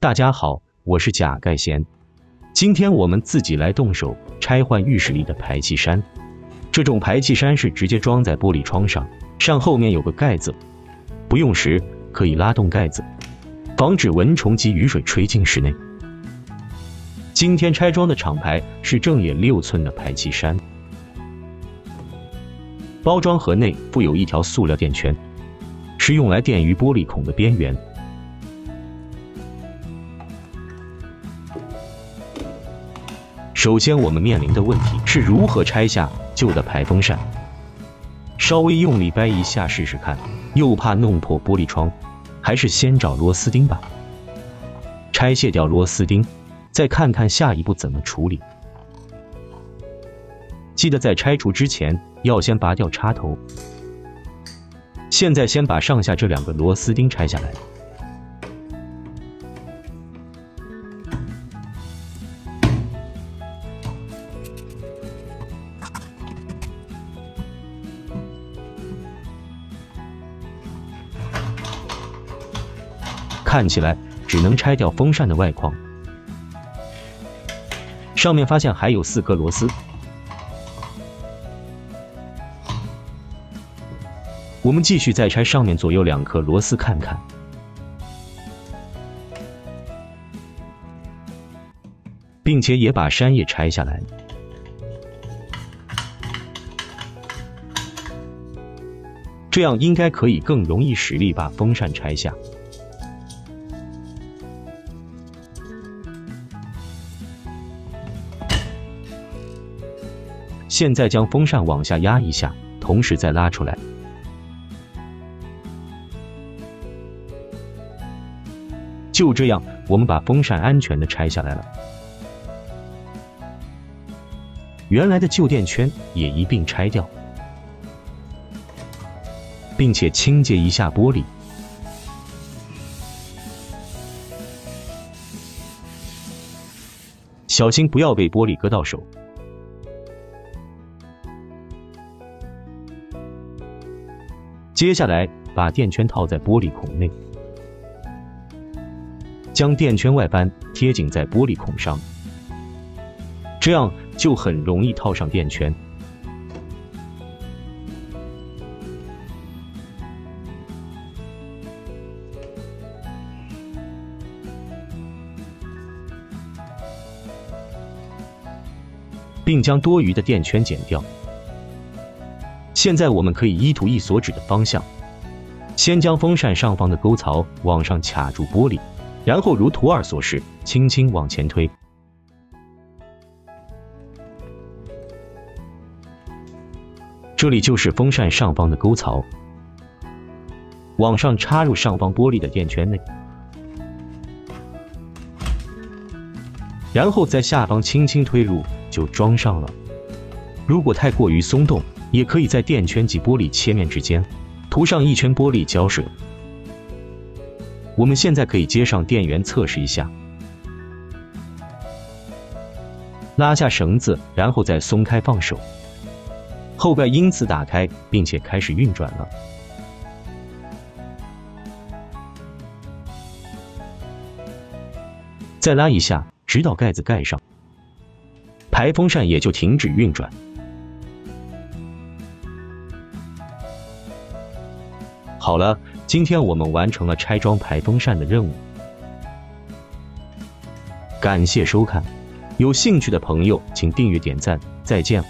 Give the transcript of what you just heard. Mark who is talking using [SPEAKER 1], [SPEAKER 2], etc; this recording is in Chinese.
[SPEAKER 1] 大家好，我是贾盖贤。今天我们自己来动手拆换浴室里的排气扇。这种排气扇是直接装在玻璃窗上，扇后面有个盖子，不用时可以拉动盖子，防止蚊虫及雨水吹进室内。今天拆装的厂牌是正野6寸的排气扇，包装盒内附有一条塑料垫圈，是用来垫于玻璃孔的边缘。首先我们面临的问题是如何拆下旧的排风扇。稍微用力掰一下试试看，又怕弄破玻璃窗，还是先找螺丝钉吧。拆卸掉螺丝钉，再看看下一步怎么处理。记得在拆除之前要先拔掉插头。现在先把上下这2个螺丝钉拆下来。看起来只能拆掉风扇的外框，上面发现还有4颗螺丝。我们继续再拆上面左右2颗螺丝看看。并且也把扇叶拆下来。这样应该可以更容易使力把风扇拆下。现在将风扇往下压一下，同时再拉出来。就这样，我们把风扇安全的拆下来了。原来的旧垫圈也一并拆掉，并且清洁一下玻璃。小心不要被玻璃割到手。接下来，把垫圈套在玻璃孔内，将垫圈外扳贴紧在玻璃孔上，这样就很容易套上垫圈。并将多余的垫圈剪掉。现在我们可以依图意所指的方向，先将风扇上方的沟槽往上卡住玻璃，然后如图2所示，轻轻往前推。这里就是风扇上方的沟槽，往上插入上方玻璃的垫圈内，然后在下方轻轻推入，就装上了。如果太过于松动，也可以在垫圈及玻璃切面之间涂上1圈玻璃胶水。我们现在可以接上电源测试一下，拉下绳子，然后再松开放手，后盖因此打开，并且开始运转了。再拉一下，直到盖子盖上，排风扇也就停止运转。好了，今天我们完成了拆装排风扇的任务。感谢收看，有兴趣的朋友请订阅点赞，再见。